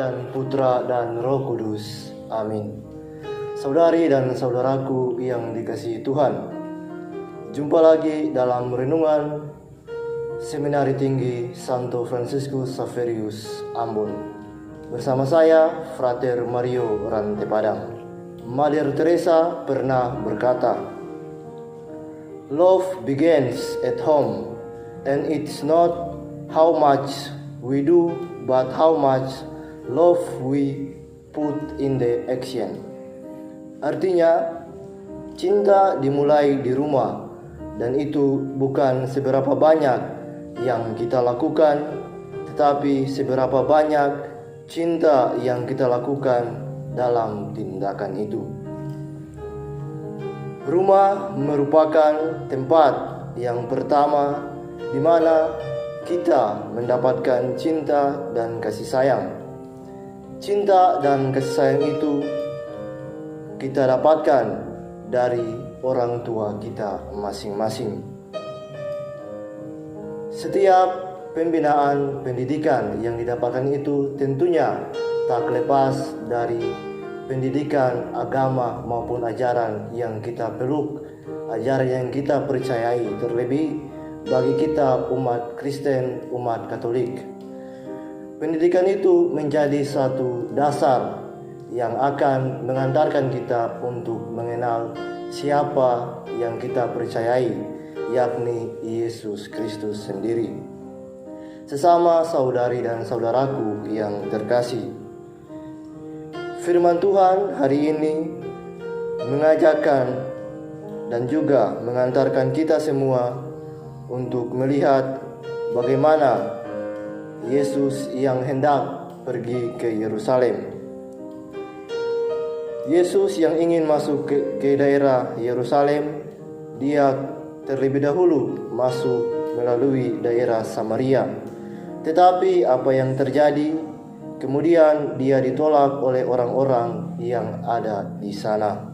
dan Putra dan Roh Kudus. Amin. Saudari dan saudaraku yang dikasihi Tuhan, jumpa lagi dalam renungan Seminari Tinggi Santo Fransiskus Xaverius Ambon. Bersama saya, Frater Mario Rante Padang. Mother Teresa pernah berkata, "Love begins at home, and it's not how much we do, but how much love we put in the action." Artinya, cinta dimulai di rumah, dan itu bukan seberapa banyak yang kita lakukan, tetapi seberapa banyak cinta yang kita lakukan dalam tindakan itu. Rumah merupakan tempat yang pertama di mana kita mendapatkan cinta dan kasih sayang. Cinta dan kasih sayang itu kita dapatkan dari orang tua kita masing-masing. Setiap pembinaan pendidikan yang didapatkan itu tentunya tak lepas dari pendidikan agama maupun ajaran yang kita peluk, ajaran yang kita percayai, terlebih bagi kita umat Kristen, umat Katolik. Pendidikan itu menjadi satu dasar yang akan mengantarkan kita untuk mengenal siapa yang kita percayai, yakni Yesus Kristus sendiri. Sesama saudari dan saudaraku yang terkasih, firman Tuhan hari ini mengajarkan dan juga mengantarkan kita semua untuk melihat bagaimana Yesus yang hendak pergi ke Yerusalem. Yesus yang ingin masuk ke daerah Yerusalem, dia terlebih dahulu masuk melalui daerah Samaria. Tetapi apa yang terjadi? Kemudian dia ditolak oleh orang-orang yang ada di sana.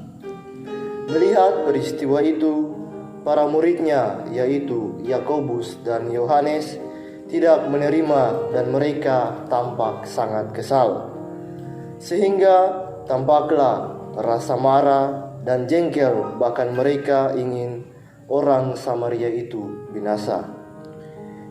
Melihat peristiwa itu, para muridnya yaitu Yakobus dan Yohanes tidak menerima dan mereka tampak sangat kesal. Sehingga tampaklah rasa marah dan jengkel, bahkan mereka ingin orang Samaria itu binasa.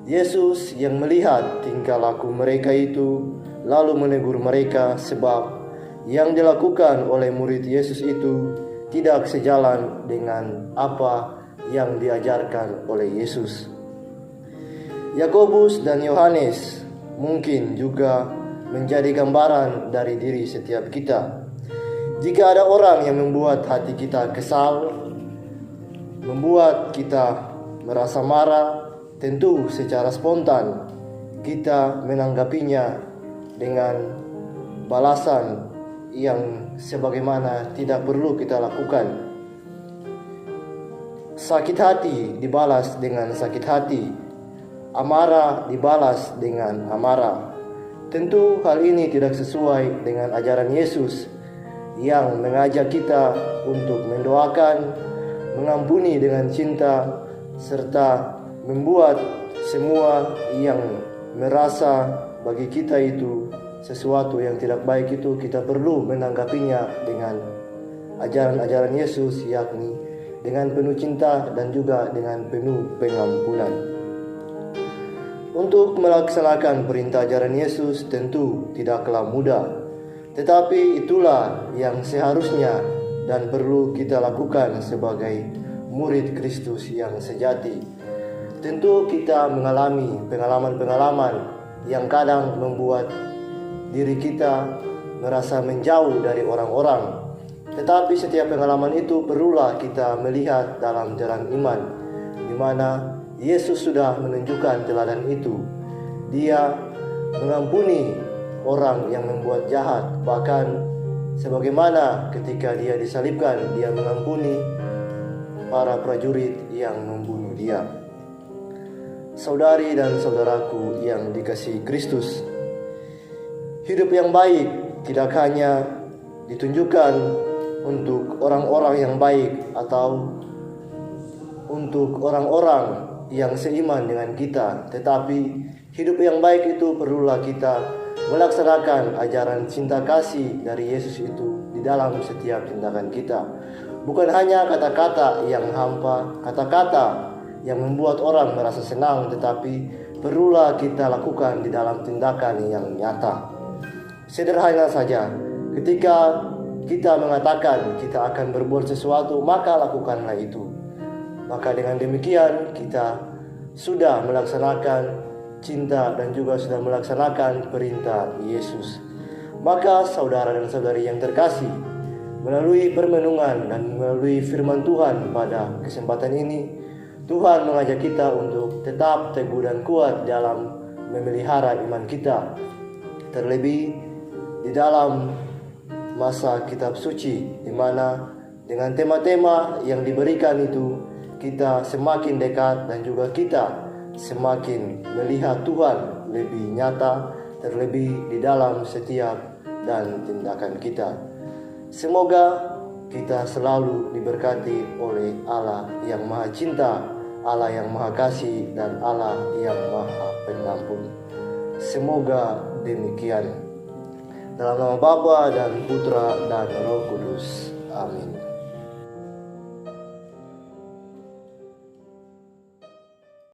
Yesus yang melihat tingkah laku mereka itu lalu menegur mereka, sebab yang dilakukan oleh murid Yesus itu tidak sejalan dengan apa yang diajarkan oleh Yesus. Yakobus dan Yohanes mungkin juga menjadi gambaran dari diri setiap kita. Jika ada orang yang membuat hati kita kesal, membuat kita merasa marah, tentu secara spontan kita menanggapinya dengan balasan yang sebagaimana tidak perlu kita lakukan. Sakit hati dibalas dengan sakit hati, amarah dibalas dengan amarah. Tentu hal ini tidak sesuai dengan ajaran Yesus yang mengajak kita untuk mendoakan, mengampuni dengan cinta, serta membuat semua yang merasa bagi kita itu sesuatu yang tidak baik itu kita perlu menanggapinya dengan ajaran-ajaran Yesus, yakni dengan penuh cinta dan juga dengan penuh pengampunan. Untuk melaksanakan perintah ajaran Yesus tentu tidaklah mudah, tetapi itulah yang seharusnya dan perlu kita lakukan sebagai murid Kristus yang sejati. Tentu kita mengalami pengalaman-pengalaman yang kadang membuat diri kita merasa menjauh dari orang-orang. Tetapi setiap pengalaman itu perlulah kita melihat dalam jalan iman, di mana Yesus sudah menunjukkan teladan itu. Dia mengampuni orang yang membuat jahat, bahkan sebagaimana ketika dia disalibkan, dia mengampuni para prajurit yang membunuh dia. Saudari dan saudaraku yang dikasihi Kristus, hidup yang baik tidak hanya ditunjukkan untuk orang-orang yang baik atau untuk orang-orang yang seiman dengan kita, tetapi hidup yang baik itu perlulah kita melaksanakan ajaran cinta kasih dari Yesus itu di dalam setiap tindakan kita. Bukan hanya kata-kata yang hampa, kata-kata yang membuat orang merasa senang, tetapi perlulah kita lakukan di dalam tindakan yang nyata. Sederhana saja, ketika kita mengatakan kita akan berbuat sesuatu, maka lakukanlah itu. Maka dengan demikian kita sudah melaksanakan cinta dan juga sudah melaksanakan perintah Yesus. Maka saudara dan saudari yang terkasih, melalui permenungan dan melalui firman Tuhan pada kesempatan ini, Tuhan mengajak kita untuk tetap teguh dan kuat dalam memelihara iman kita. Terlebih di dalam masa kitab suci, di mana dengan tema-tema yang diberikan itu kita semakin dekat dan juga kita semakin melihat Tuhan lebih nyata, terlebih di dalam setiap dan tindakan kita. Semoga kita selalu diberkati oleh Allah yang Maha Cinta, Allah yang Maha Kasih, dan Allah yang Maha Pengampun. Semoga demikian. Dalam nama Bapa dan Putra dan Roh Kudus. Amin.